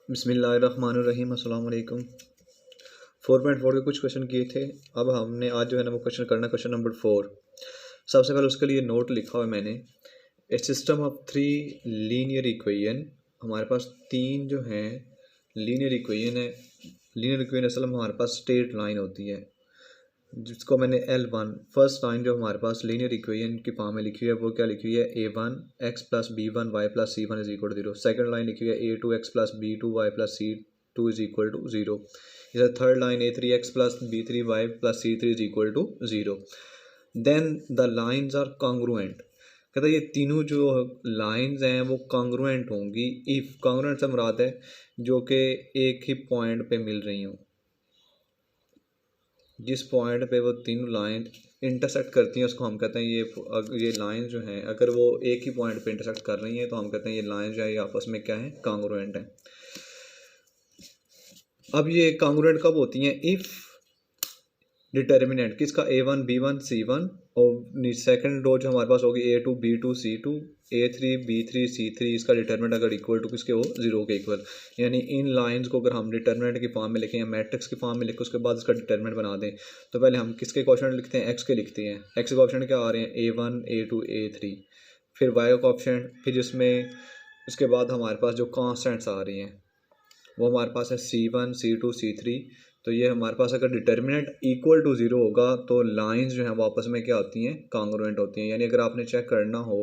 बिस्मिल्लाहिर्रहमानिर्रहीम अस्सलाम वालेकुम। 4.4 के कुछ क्वेश्चन किए थे। अब हमने आज जो है ना वो क्वेश्चन करना, क्वेश्चन नंबर 4। सबसे पहले उसके लिए नोट लिखा हुआ है मैंने, ए सिस्टम ऑफ 3 लीनियर इक्वेशन। हमारे पास 3 जो हैं लीनियर इक्वेशन है। लीनियर इक्वेशन असल में हमारे पास स्ट्रेट लाइन होती है, जिसको मैंने L1 फर्स्ट लाइन जो हमारे पास लीनियर इक्वेशन की फॉर्म में लिखी हुई है वो क्या लिखी हुई है, A1 x plus B1 y plus C1 is equal to 0। Second line लिखी हुई है A2 x plus B2 y plus C2 is equal to 0। इधर third line A3 x plus B3 y plus C3 is equal to 0। Then the lines are congruent. कहता है ये तीनों जो lines हैं वो कॉन्ग्रुएंट होंगी इफ़, कॉन्ग्रुएंट से मुराद है जो कि एक ही पॉइंट पे मिल रही हों। जिस पॉइंट पे वो तीनों लाइन इंटरसेक्ट करती हैं उसको हम कहते हैं ये लाइन जो हैं अगर वो एक ही पॉइंट पे इंटरसेक्ट कर रही हैं तो हम कहते हैं ये लाइन जो है ये आपस में क्या है, कॉन्ग्रुएंट है। अब ये कॉन्ग्रुएंट कब होती हैं, इफ़ डिटर्मिनेंट किसका A1 B1 C1 और सेकंड रो जो हमारे पास होगी A2 B2 C2 A3 B3 C3, इसका डिटर्मिनेंट अगर इक्वल टू किसके हो, 0 के इक्वल। यानी इन लाइंस को अगर हम डिटर्मिनेंट की फॉर्म में लिखें या मैट्रिक्स की फॉर्म में लिखें उसके बाद इसका डिटर्मिनेंट बना दें, तो पहले हम किसके कोएफिशिएंट लिखते हैं, x के लिखते हैं। x के कोएफिशिएंट क्या आ रहे हैं, A1 A2 A3। फिर y का कोएफिशिएंट, फिर जिसमें उसके बाद हमारे पास जो कॉन्स्टेंट्स आ रही हैं वो हमारे पास है C1 C2 C3। तो ये हमारे पास अगर डिटर्मिनेंट इक्वल टू 0 होगा तो लाइंस जो हैं वो आपस में क्या होती हैं, कॉन्ग्रुएंट होती हैं। यानी अगर आपने चेक करना हो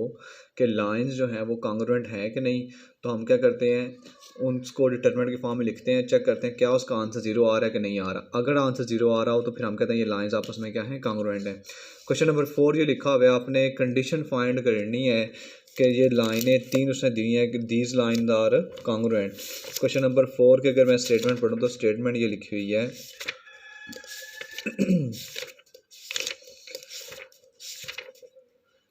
कि लाइंस जो हैं वो कॉन्ग्रुएंट हैं कि नहीं, तो हम क्या करते हैं, उनको डिटर्मिनेंट की फॉर्म में लिखते हैं, चेक करते हैं क्या उसका आंसर 0 आ रहा है कि नहीं आ रहा। अगर आंसर 0 आ रहा हो तो फिर हम कहते हैं ये लाइंस आपस में क्या है, कॉन्ग्रुएंट है। क्वेश्चन नंबर 4 ये लिखा हुआ है, आपने कंडीशन फाइंड करनी है कि ये लाइनें तीन उसने दी हैं कि these line are congruent. Question number 4 के अगर मैं स्टेटमेंट पढ़ूँ तो स्टेटमेंट ये लिखी हुई है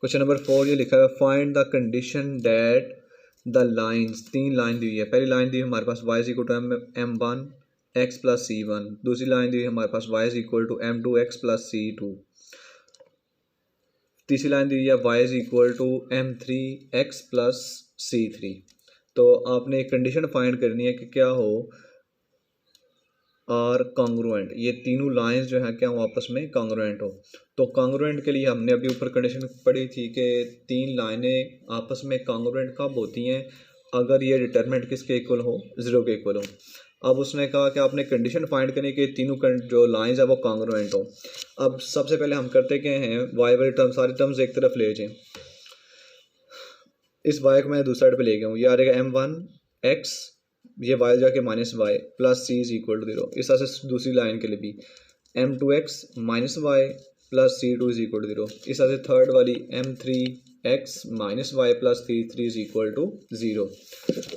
क्वेश्चन नंबर 4 ये लिखा है, find the condition that the lines, 3 line दी हुई है। पहली लाइन दी है हमारे पास y is equal to m1 x plus C1। दूसरी लाइन दी है हमारे पास y is equal to m2 x plus C2। तीसरी लाइन दी है y is equal to m3 x plus C3। तो आपने एक कंडीशन फाइंड करनी है कि क्या हो, आर कॉन्ग्रुएंट, ये तीनों लाइंस जो हैं क्या वो आपस में कॉन्ग्रुएंट हो। तो कॉन्ग्रुएंट के लिए हमने अभी ऊपर कंडीशन पढ़ी थी कि 3 लाइनें आपस में कॉन्ग्रुएंट कब होती हैं, अगर ये डिटर्मिनेंट किसके इक्वल हो, 0 के इक्वल हो। अब उसने कहा कि आपने कंडीशन फाइंड करनी कि तीनों जो लाइंस है वो कॉन्ग्रुएंट हो। अब सबसे पहले हम करते क्या हैं, वाई वाली टर्म सारी टर्म्स एक तरफ ले जाएं। इस वाई को मैं दूसरी साइड पे ले गया हूँ, ये आ रहेगा m1 x, ये वाई जाके minus y plus C is equal to 0। इस तरह से दूसरी लाइन के लिए भी m2x minus y plus C2 is equal to 0। इस तरह से थर्ड वाली m3x minus y plus C3 is equal to 0।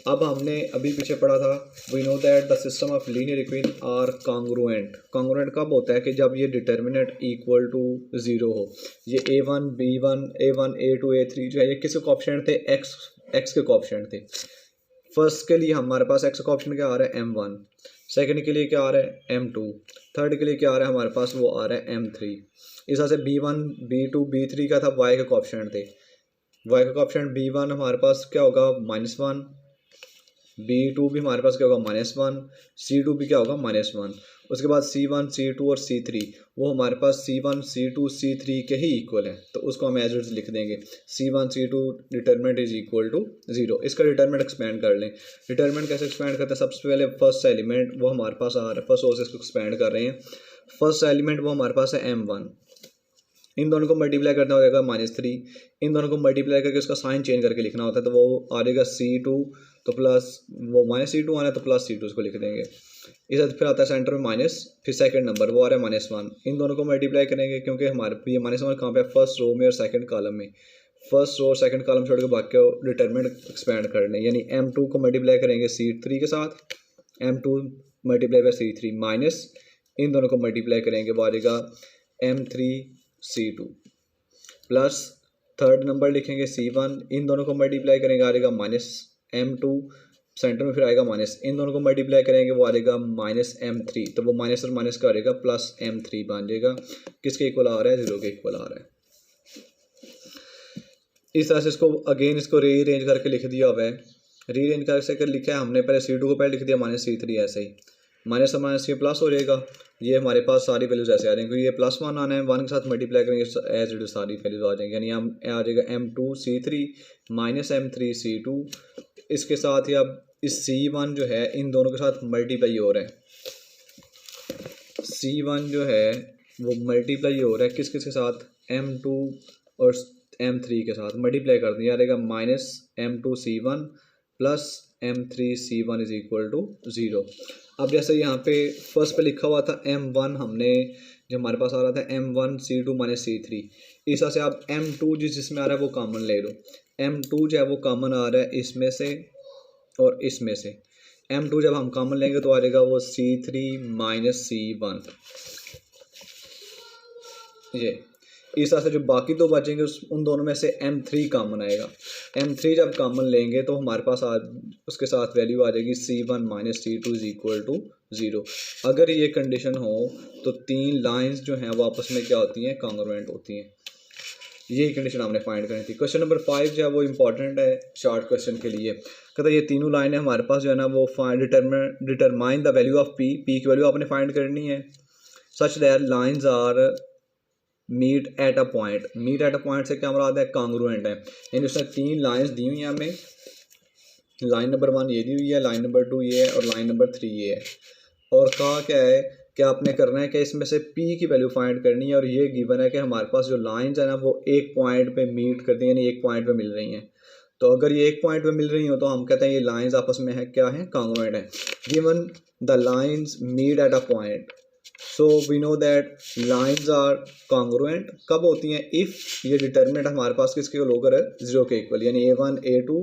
अब हमने अभी पीछे पढ़ा था, we know that the system of linear equation are congruent. Congruent कब होता है कि जब ये डिटर्मिनेंट इक्वल टू 0 हो। ये A1 B1 A1 A2 A3 जो है ये किसके कोएफिशिएंट थे, x के कोएफिशिएंट थे। फर्स्ट के लिए हमारे पास x का ऑप्शन क्या आ रहा है, m1। सेकंड के लिए क्या आ रहा है, m2। थर्ड के लिए क्या आ रहा है हमारे पास, वो आ रहा है m3। इस तरह से B1 B2 B3 का था y के कोएफिशिएंट थे। y का कोएफिशिएंट B1 हमारे पास क्या होगा, -1। B2 भी हमारे पास क्या होगा, -1। C2 भी क्या होगा, -1। उसके बाद C1 C2 और C3 वो हमारे पास C1 C2 C3 के ही इक्वल है, तो उसको हम एज इट इज लिख देंगे। C1 C2 determinant is equal to 0। इसका डिटर्मिनेंट एक्सपेंड कर लें। डिटर्मिनेंट कैसे एक्सपेंड करते हैं, सबसे पहले फर्स्ट एलिमेंट वो हमारे पास आ रहा है, फर्स्ट सोर्स को एक्सपेंड कर रहे हैं। फर्स्ट एलिमेंट वो हमारे पास है m1, इन दोनों को मल्टीप्लाई करना होगा -3। इन दोनों को मल्टीप्लाई करके उसका साइन चेंज करके लिखना होता है, तो वो आ जाएगा C2 तो प्लस वो -C2 आना है तो प्लस C2 उसको लिख देंगे। इस तरह फिर आता है सेंटर में माइनस, फिर सेकंड नंबर वो आ रहा है -1। इन दोनों को मल्टीप्लाई करेंगे क्योंकि हमारे ये -1 कहाँ पे है, फर्स्ट रो में और सेकंड कॉलम में। फर्स्ट रो सेकंड कॉलम छोड़ के बाकी डिटर्मिनेंट एक्सपेंड कर लें, यानी m2 को मल्टीप्लाई करेंगे C3 के साथ, m2 multiply by C3 minus इन दोनों को मल्टीप्लाई करेंगे वो आ जाएगा m3 C2 plus third number लिखेंगे C1, इन दोनों को मल्टीप्लाई करेंगे आ जाएगा -m2, सेंटर में फिर आएगा माइनस, इन दोनों को मल्टीप्लाई करेंगे वो आ जाएगा -m3, तो वो माइनस और माइनस का आ जाएगा +m3 बन जाएगा। किसके इक्वल आ रहा है, 0 के इक्वल आ रहा है। इस तरह से इसको अगेन इसको रीअरेंज करके लिख दिया हुआ है रीअरेंज कर लिखा है हमने, पहले C2 को पहले लिख दिया -C3 ऐसे ही, माइनस से माइनस ये प्लस हो जाएगा। ये हमारे पास सारी वैल्यूज ऐसे आ जाएंगी क्योंकि ये +1 आना है, 1 के साथ मल्टीप्लाई करेंगे एज इट सारी वैल्यूज आ जाएंगी, यानी हम आ जाएगा M2C3 -M3C2। इसके साथ ही अब इस C1 जो है इन दोनों के साथ मल्टीप्लाई हो रहा है, C1 जो है वो मल्टीप्लाई हो रहा है किस किस के साथ, M2 और M3 के साथ मल्टीप्लाई कर दिया जाएगा -M2C1 + M3C1 is equal to 0। अब जैसे यहाँ पे फर्स्ट पे लिखा हुआ था M1, हमने जो हमारे पास आ रहा था M1C2 -C3, इस तरह से आप M2 जिसमें आ रहा है वो कॉमन ले लो। M2 जो है वो कॉमन आ रहा है इसमें से और इसमें से, M2 जब हम कॉमन लेंगे तो आ जाएगा वो C3 -C1, ये इस तरह से जो बाकी दो बचेंगे उन दोनों में से M3 कॉमन आएगा। M3 जब कॉमन लेंगे तो हमारे पास उसके साथ वैल्यू आ जाएगी C1 -C2 is equal to 0। अगर ये कंडीशन हो तो तीन लाइंस जो हैं वो आपस में क्या होती हैं, कॉन्ग्रुएंट होती हैं। यही कंडीशन हमने फाइंड करनी थी। क्वेश्चन नंबर 5 जो है वो इंपॉर्टेंट है शॉर्ट क्वेश्चन के लिए। कहता है ये तीनों लाइन है हमारे पास जो है ना वो determine the value of P की वैल्यू आपने फाइंड करनी है such that lines are meet at a point. Meet at a point से क्या मुराद है, कॉन्ग्रुएंट है, यानी उसने तीन लाइंस दी हुई हैं हमें, लाइन नंबर 1 ये दी हुई है, लाइन नंबर 2 ये है और लाइन नंबर 3 ये है। और कहा क्या है कि आपने करना है कि इसमें से P की वैल्यू फाइंड करनी है और ये गिवन है कि हमारे पास जो लाइंस है ना वो एक पॉइंट पे मीट करती हैं, यानी एक पॉइंट पे मिल रही हैं। तो अगर ये एक पॉइंट पे मिल रही हो तो हम कहते हैं ये लाइंस आपस में है क्या है, कॉन्ग्रुएंट है। Given the lines meet at a point, so we know that lines are congruent कब होती हैं, इफ़ ये डिटर्मिनेंट हमारे पास किसके होकर है, 0 के इक्वल, यानी A1 A2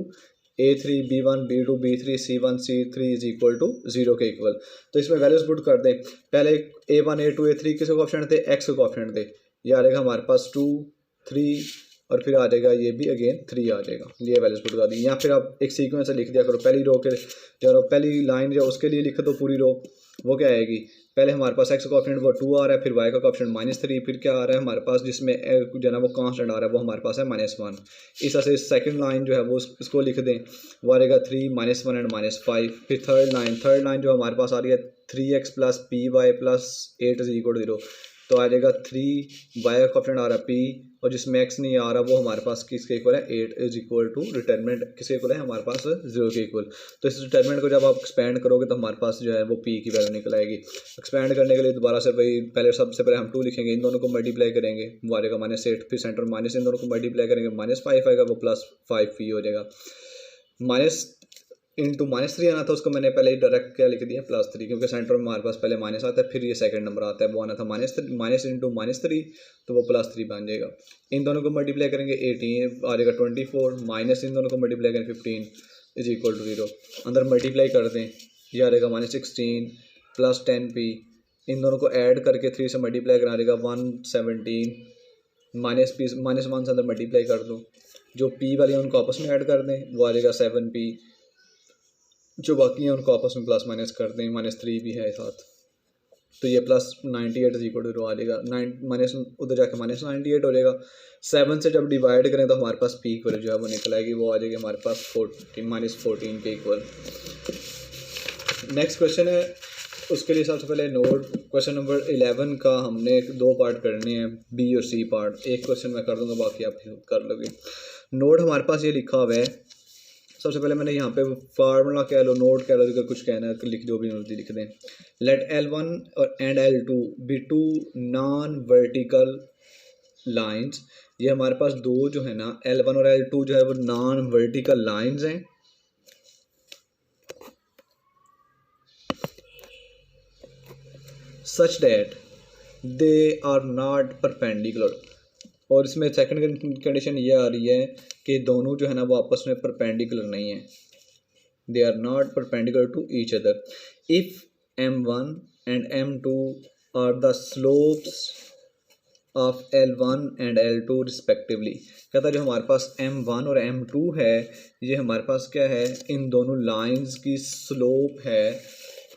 A3 B1 B2 B3 C1 C3 is equal to 0 के इक्वल। तो इसमें वैल्यूज पुट कर दें, पहले A1 A2 A3 किसके कोएफिशिएंट थे, x के कोएफिशिएंट थे, ये आ जाएगा हमारे पास 2 3 और फिर आ जाएगा ये भी अगेन 3 आ जाएगा, ये वैल्यूज पुट कर दी। या फिर आप एक सीक्वेंस से लिख दिया करो, पहली रो के जो पहली लाइन जो उसके लिए लिख दो पूरी रो, वो क्या आएगी, पहले हमारे पास x का कोएफिशिएंट वो 2 आ रहा है, फिर y का कोएफिशिएंट -3, फिर क्या आ रहा है हमारे पास जिसमें जो है ना वो कांस्टेंट आ रहा है वो हमारे पास है -1। इस तरह से सेकंड लाइन जो है वो इसको लिख दें, वो आ जाएगा 3 -1 एंड -5। फिर थर्ड लाइन जो हमारे पास आ रही है 3x + py + 8 is equal to 0, तो आ जाएगा 3y का कोएफिशिएंट आ रहा है p और जिसमें x नहीं आ रहा वो हमारे पास किसके इक्वल है, 8 इज इक्वल टू डिटर्मिनेंट किसके इक्वल है, हमारे पास 0 के इक्वल। तो इस डिटर्मिनेंट को जब आप एक्सपेंड करोगे तो हमारे पास जो है वो p की वैल्यू निकल आएगी। एक्सपेंड करने के लिए दोबारा से वही पहले सबसे पहले हम 2 लिखेंगे, इन दोनों को मल्टीप्लाई करेंगे, वो आ जाएगा -8, फिर सेंटर माइनस, इन दोनों को मल्टीप्लाई करेंगे -5 आएगा, वो +5p हो जाएगा। माइनस इंटू -3 आना था, उसको मैंने पहले ही डायरेक्ट क्या लिख दिया +3, क्योंकि सेंटर में हमारे पास पहले माइनस आता है, फिर ये सेकंड नंबर आता है, वो आना था माइनस इंटू -3, तो वो +3 बन जाएगा। इन दोनों को मल्टीप्लाई करेंगे 18 आ जाएगा 24, माइनस इन दोनों को मल्टीप्लाई करेंगे 15 इज इक्वल टू 0। अंदर मल्टीप्लाई कर दें, ये आ जाएगा -16 + 10p, इन दोनों को ऐड करके 3 से मल्टीप्लाई करा देगा 117, -1 से अंदर मल्टीप्लाई कर दो, जो p वाली है उनको आपस में ऐड कर दें, वो आ जाएगा 7p, जो बाकी हैं उनको आपस में प्लस माइनस कर दें, -3 भी है साथ, तो ये +98 इज इक्वल टू आ जाएगा, माइनस उधर जाके -98 हो जाएगा। 7 से जब डिवाइड करें तो हमारे पास पी इक्वल जो है वो निकल आएगी, वो आ जाएगी हमारे पास -14 के इक्वल। नेक्स्ट क्वेश्चन है, उसके लिए सबसे पहले नोट क्वेश्चन नंबर 11 का हमने 2 पार्ट करने हैं, बी और सी पार्ट। एक क्वेश्चन मैं कर दूंगा, बाकी आप कर लोगे। नोट हमारे पास ये लिखा हुआ है, सबसे पहले मैंने यहाँ पे फार्मूला कह लो, नोट कह लो, अगर कुछ कहना है तो लिख, जो भी मर्जी लिख दें। लेट L1 और and L2 be 2 non vertical lines, ये हमारे पास दो जो है ना L1 और L2 जो है वो नॉन वर्टिकल लाइंस हैं, such that they are not perpendicular. और इसमें सेकंड कंडीशन ये आ रही है कि दोनों जो है ना वो आपस में परपेंडिकुलर नहीं है, they are not perpendicular to each other if M1 and M2 are the slopes of L1 and L2 respectively. कहता है जो हमारे पास M1 और M2 है, ये हमारे पास क्या है, इन दोनों लाइंस की स्लोप है,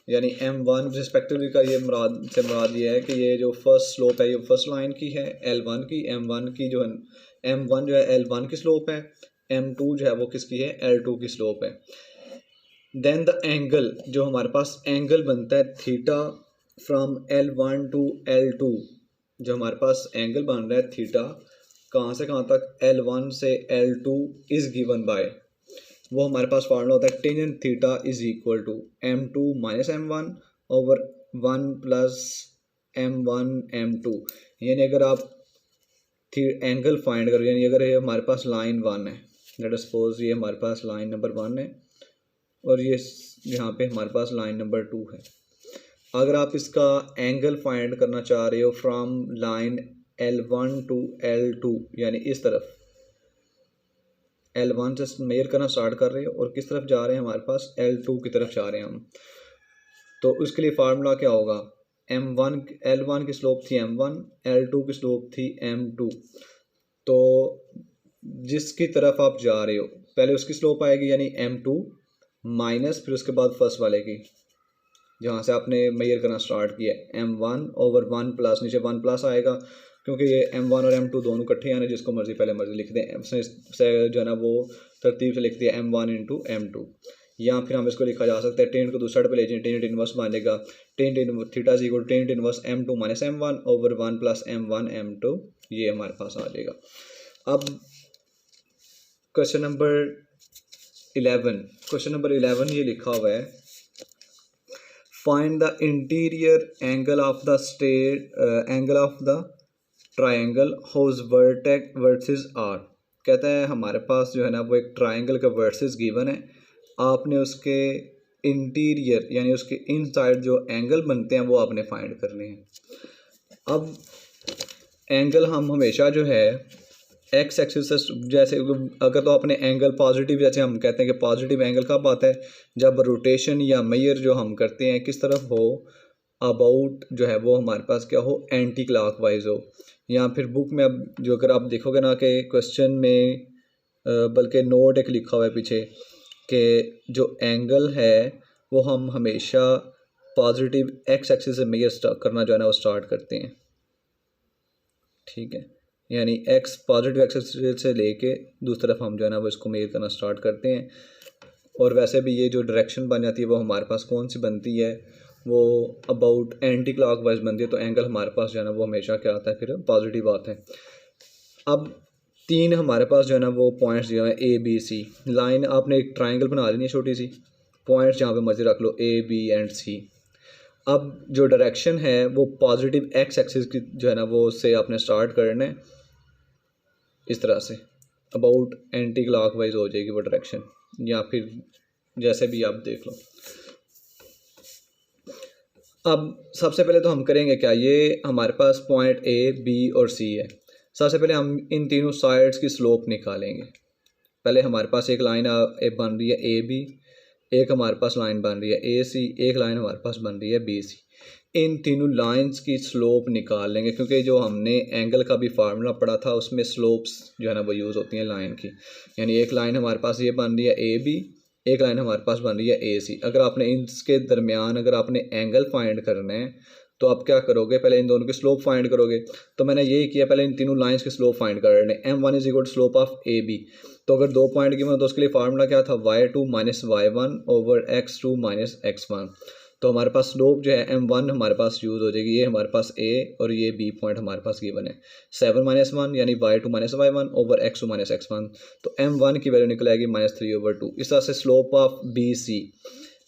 यानी M1 रिस्पेक्टिवली का ये मुराद ये है कि ये जो फर्स्ट स्लोप है ये फर्स्ट लाइन की है L1 की, M1 की जो है M1 जो है L1 की स्लोप है, M2 जो है वो किसकी है, L2 की स्लोप है। देन द एंगल, जो हमारे पास एंगल बनता है theta from L1 to L2, जो हमारे पास एंगल बन रहा है थीटा कहाँ से कहाँ तक, L1 से L2 इज़ गिवन बाय, वो हमारे पास फार्मूला होता है tangent theta is equal to M2 minus M1 over 1 plus M1 M2। यानी अगर आप एंगल फाइंड करो, यानी अगर ये हमारे पास लाइन 1 है, लेट अस सपोज ये हमारे पास लाइन नंबर 1 है और ये यहाँ पे हमारे पास लाइन नंबर 2 है। अगर आप इसका एंगल फाइंड करना चाह रहे हो from line L1 to L2, यानी इस तरफ L1 से मेजर करना स्टार्ट कर रहे हो और किस तरफ जा रहे हैं, हमारे पास L2 की तरफ जा रहे हैं हम, तो उसके लिए फार्मूला क्या होगा, M1 L1 की स्लोप थी M1, L2 की स्लोप थी M2। तो जिसकी तरफ आप जा रहे हो पहले उसकी स्लोप आएगी यानी M2 माइनस फिर उसके बाद फर्स्ट वाले की, जहाँ से आपने मेजर करना स्टार्ट किया M1 ओवर 1 प्लस, नीचे 1 प्लस आएगा क्योंकि ये M1 और M2 दोनों इकट्ठे आने, जिसको मर्जी पहले मर्जी लिख दें, उसने जो है ना वो तरतीब से लिख दिया M1 इंटू M2, या फिर हम इसको लिखा जा सकता है टेंट को दूसरे साइड पे ले जाए, टेंट इनवर्स बनेगा tent theta is equal tent inverse M2 minus M1 over 1 plus M1 M2, ये हमारे पास आ जाएगा। अब क्वेश्चन नंबर 11 ये लिखा हुआ है, find the interior angle of the angle of the triangle whose vertices are. कहता है हमारे पास जो है ना वो एक ट्राइंगल का वर्टिसेस गिवन है, आपने उसके इंटीरियर यानी उसके इनसाइड जो एंगल बनते हैं वो आपने फाइंड करने हैं। अब एंगल हम हमेशा जो है एक्स एक्सिस से, जैसे अगर तो अपने एंगल पॉजिटिव, जैसे हम कहते हैं कि पॉजिटिव एंगल कब आता है, जब रोटेशन या मेजर जो हम करते हैं किस तरफ हो, अबाउट जो है वो हमारे पास क्या हो, एंटी क्लॉकवाइज हो। या फिर बुक में अब जो अगर आप देखोगे ना कि क्वेश्चन में बल्कि नोट एक लिखा हुआ है पीछे कि जो एंगल है वो हम हमेशा पॉजिटिव एक्स एक्सिस से मेजर करना जो है ना वो स्टार्ट करते हैं, ठीक है, यानी एक्स पॉजिटिव एक्सिस से लेके दूसरी तरफ हम जो है ना वो इसको मेजर करना स्टार्ट करते हैं। और वैसे भी ये जो डायरेक्शन बन जाती है वो हमारे पास कौन सी बनती है, वो अबाउट एंटी क्लॉकवाइज बनती है, तो एंगल हमारे पास जो है ना वो हमेशा क्या आता है, फिर पॉजिटिव आता है। अब 3 हमारे पास जो है ना वो पॉइंट्स जो है A B C, लाइन आपने एक ट्राइंगल बना लेनी है छोटी सी, पॉइंट्स जहाँ पे मर्जी रख लो A B एंड C। अब जो डायरेक्शन है वो पॉजिटिव एक्स एक्सिस की जो है ना वो उससे आपने स्टार्ट करना है इस तरह से, अबाउट एंटी क्लॉकवाइज हो जाएगी वो डायरेक्शन, या फिर जैसे भी आप देख लो। अब सबसे पहले तो हम करेंगे क्या, ये हमारे पास पॉइंट A B और C है, सबसे पहले हम इन तीनों साइड्स की स्लोप निकालेंगे। पहले हमारे पास एक लाइन बन रही है AB, एक हमारे पास लाइन बन रही है AC, एक लाइन हमारे पास बन रही है BC। इन तीनों लाइंस की स्लोप निकाल लेंगे, क्योंकि जो हमने एंगल का भी फार्मूला पढ़ा था उसमें स्लोप्स जो है ना वो यूज़ होती हैं लाइन की। यानी एक लाइन हमारे पास ये बन रही है AB, एक लाइन हमारे पास बन रही है AC। अगर आपने इसके दरमियान अगर आपने एंगल फाइंड करना है तो आप क्या करोगे, पहले इन दोनों की स्लोप फाइंड करोगे। तो मैंने यही किया, पहले इन तीनों लाइंस की स्लोप फाइंड कर रहे हैं। M1 is equal to slope of AB, तो अगर 2 पॉइंट गिवन तो उसके लिए फार्मूला क्या था, y2 minus y1 over x2 minus x1। तो हमारे पास स्लोप जो है M1 हमारे पास यूज़ हो जाएगी, ये हमारे पास A और ये B पॉइंट हमारे पास गिवन है 7 माइनस 1 यानी y2 minus y1 over x2 minus x1। तो M1 की वैल्यू निकल आएगी -3/2। इस तरह से स्लोप ऑफ BC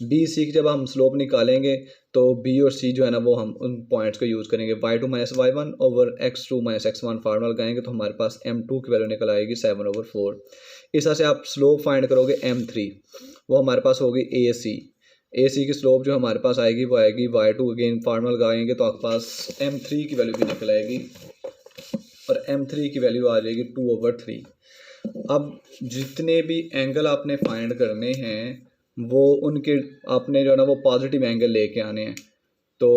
की जब हम स्लोप निकालेंगे तो B और C जो है ना वो हम उन पॉइंट्स को यूज़ करेंगे, y2 minus y1 over x2 minus x1 formula लगाएंगे तो हमारे पास M2 की वैल्यू निकल आएगी 7/4। इस तरह से आप स्लोप फाइंड करोगे M3, वो हमारे पास होगी AC की स्लोप जो हमारे पास आएगी वो आएगी y2, अगेन फार्मूला लगाएंगे तो आपके पास M3 की वैल्यू भी निकल आएगी और M3 की वैल्यू आ जाएगी 2/3। अब जितने भी एंगल आपने फाइंड करने हैं वो उनके आपने जो है ना वो पॉजिटिव एंगल लेके आने हैं। तो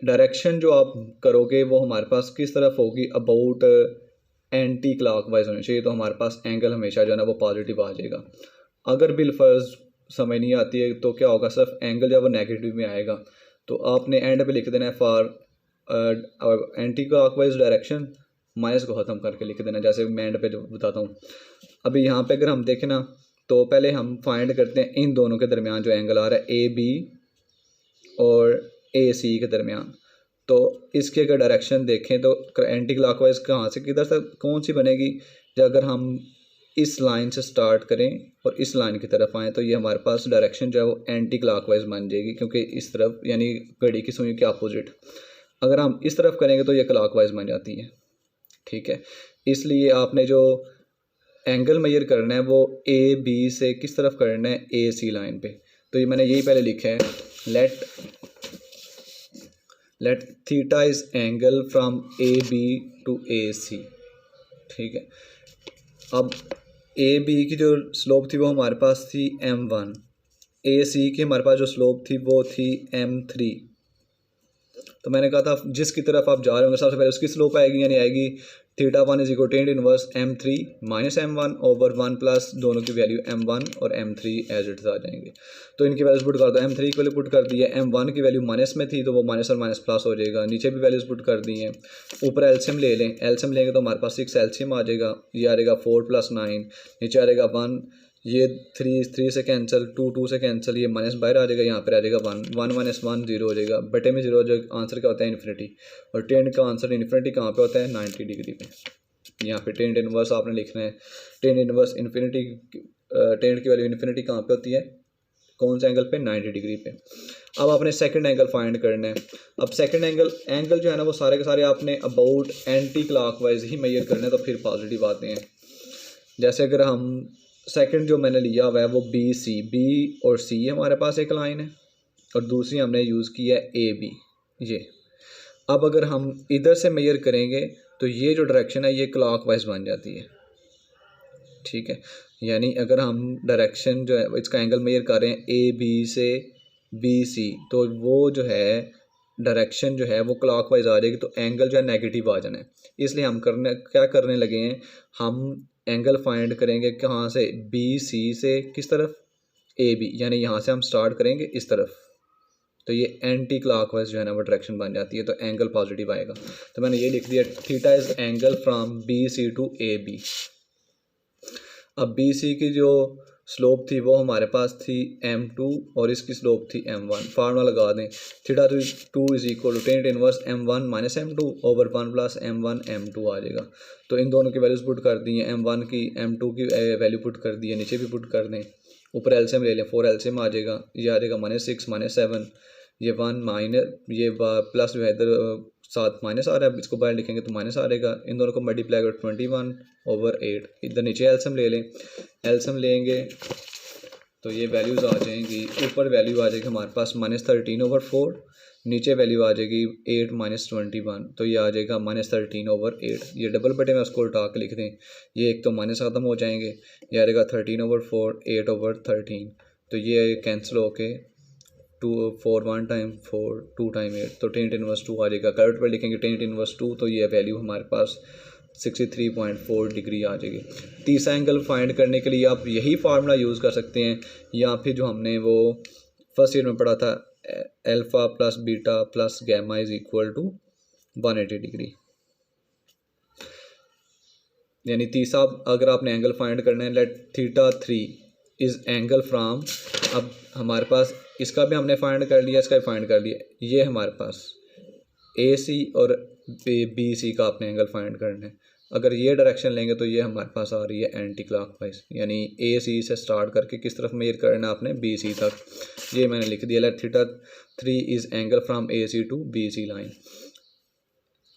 डायरेक्शन जो आप करोगे वो हमारे पास किस तरफ होगी, अबाउट एंटी क्लॉकवाइज होनी चाहिए, तो हमारे पास एंगल हमेशा जो है ना वो पॉजिटिव आ जाएगा। अगर बिलफर्ज समझ नहीं आती है तो क्या होगा, सिर्फ एंगल जब वो नेगेटिव में आएगा तो आपने एंड पे लिख देना है for anti clockwise direction, minus को ख़त्म करके लिख देना, जैसे मैं एंड पे बताता हूँ। अभी यहाँ पे अगर हम देखें ना तो पहले हम फाइंड करते हैं इन दोनों के दरमियान जो एंगल आ रहा है ए बी और ए सी के दरमियान। तो इसके अगर डायरेक्शन देखें तो एंटी क्लॉकवाइज कहाँ से किधर तक कौन सी बनेगी, जो अगर हम इस लाइन से स्टार्ट करें और इस लाइन की तरफ आएँ तो ये हमारे पास डायरेक्शन जो है वो एंटी क्लॉकवाइज बन जाएगी, क्योंकि इस तरफ यानी घड़ी की सुई के अपोजिट। अगर हम इस तरफ करेंगे तो ये क्लॉकवाइज बन जाती है। ठीक है, इसलिए आपने जो एंगल मेजर करना है वो ए बी से किस तरफ करना है, ए सी लाइन पे। तो ये मैंने यही पहले लिखा है, let theta is angle from A B to A C. ठीक है, अब ए बी की जो स्लोप थी वो हमारे पास थी m1, ए सी की हमारे पास जो स्लोप थी वो थी m3। तो मैंने कहा था जिसकी तरफ आप जा रहे होंगे सबसे पहले उसकी स्लोप आएगी, यानी आएगी theta 1 is equal tan inverse m3 minus m1 over 1 plus दोनों की वैल्यू m1 और m3 एज इट आ जाएंगे। तो इनकी वैल्यूज पुट कर दो, m3 की वैल्यू पुट कर दी है, m1 की वैल्यू माइनस में थी तो वो माइनस और माइनस प्लस हो जाएगा, नीचे भी वैल्यूज पुट कर दी हैं। ऊपर एलसीएम ले लें, एलसीएम लेंगे तो हमारे पास 6 एलसीएम आ जाएगा, ये आ जाएगा 4 + 9, नीचे आ जाएगा 1, ये 3 से कैंसिल, 2 से कैंसिल, ये माइनस बाहर आ जाएगा, यहाँ पर आ जाएगा 1 माइनस 1 0 हो जाएगा, बटे में 0 जो आंसर क्या होता है इन्फिनिटी। और टेन का आंसर इन्फिनिटी कहाँ पे होता है, 90 डिग्री पे। यहाँ पे टेन इनवर्स आपने लिखना है, टेन इनवर्स इन्फिनिटी, टेन की वैल्यू इन्फिनिटी कहाँ पे होती है, कौन से एंगल पे, 90 डिग्री पे। अब आपने सेकंड एंगल फाइंड करना है। अब सेकंड एंगल जो है ना वो सारे के सारे आपने अबाउट एंटी क्लॉकवाइज ही मेजर करने, तो फिर पॉजिटिव आते हैं। जैसे अगर हम सेकंड जो मैंने लिया हुआ है वो बी और सी हमारे पास एक लाइन है, और दूसरी हमने यूज़ की है ए बी ये। अब अगर हम इधर से मेजर करेंगे तो ये जो डायरेक्शन है ये क्लॉकवाइज बन जाती है। ठीक है, यानी अगर हम डायरेक्शन जो है इसका एंगल मेजर कर रहे हैं ए बी से बी सी, तो वो जो है डायरेक्शन जो है वो क्लॉकवाइज आ जाएगी, तो एंगल जो है नेगेटिव आ जाना है। इसलिए हम क्या करने लगे हैं, हम एंगल फाइंड करेंगे कहाँ से, बी सी से किस तरफ, ए बी, यानी यहाँ से हम स्टार्ट करेंगे इस तरफ, तो ये एंटी क्लॉकवाइज जो है ना वो डायरेक्शन बन जाती है, तो एंगल पॉजिटिव आएगा। तो मैंने ये लिख दिया, theta is angle from B C to A B. अब बी सी की जो स्लोप थी वो हमारे पास थी m2 और इसकी स्लोप थी m1। फार्मूला लगा दें, theta 2 is equal to tan inverse m1 minus m2 over 1 plus m1 m2 आ जाएगा। तो इन दोनों की वैल्यूज पुट कर दी हैं, m1 की m2 की वैल्यू पुट कर दी है, नीचे भी पुट कर दें, ऊपर एलसीएम ले लें, 4 एलसीएम आ जाएगा, ये आ जाएगा -6 -7, ये 1 माइनस, ये प्लस जो है इधर 7 माइनस आ रहा है, इसको बाहर लिखेंगे तो माइनस आ रहेगा, इन दोनों को मल्टीप्लाई कर 21/8, इधर नीचे एलसीएम ले लें, एलसीएम लेंगे तो ये वैल्यूज़ आ जाएंगी, ऊपर वैल्यू आ जाएगी हमारे पास -13/4, नीचे वैल्यू आ जाएगी 8 - 21, तो ये आ जाएगा -13/8। ये डबल बटे में उसको उल्टा के लिख दें, ये एक तो माइनस ख़त्म हो जाएंगे, ये आ जाएगा 13/4 8/13, तो ये कैंसिल होके 4 1 टाइम 4 2 टाइम 8, तो टेन इनवर्स 2 आ जाएगा। कैलकुलेटर पर लिखेंगे टेन इनवर्स 2, तो ये वैल्यू हमारे पास 63.4 डिग्री आ जाएगी। तीसरा एंगल फाइंड करने के लिए आप यही फार्मूला यूज़ कर सकते हैं, या फिर जो हमने वो फर्स्ट ईयर में पढ़ा था, alpha plus beta plus gamma is equal to 180 degree. यानी तीसरा अगर आपने एंगल फाइंड करना है, let theta 3 is angle from, अब हमारे पास इसका भी हमने फाइंड कर लिया, इसका भी फाइंड कर लिया, ये हमारे पास ए सी और बी सी का आपने एंगल फाइंड करना है। अगर ये डायरेक्शन लेंगे तो ये हमारे पास आ रही है एंटी क्लॉकवाइज, यानी ए सी से स्टार्ट करके किस तरफ मेजर करना है आपने, बी सी तक। ये मैंने लिख दिया, let theta 3 is angle from A C to B C line.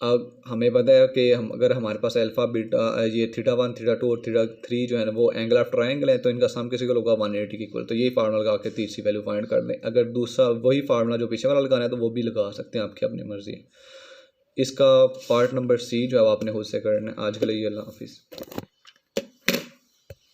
अब हमें पता है कि हम अगर हमारे पास अल्फ़ा बीटा, ये थीटा 1 थीटा 2 और थीटा 3 जो है ना वो एंगल ऑफ ट्रायंगल है, तो इनका सम किसी को होगा 180 के इक्वल। तो यही फार्मूला लगा के तीसरी वैल्यू फाइंड कर दें। अगर दूसरा वही फार्मूला जो पीछे वाला लगाना है तो वो भी लगा सकते हैं, आपकी अपनी मर्ज़ी है। इसका पार्ट नंबर सी जो है आपने खुद से करना है। आज के लिए अल्लाह हाफिज़।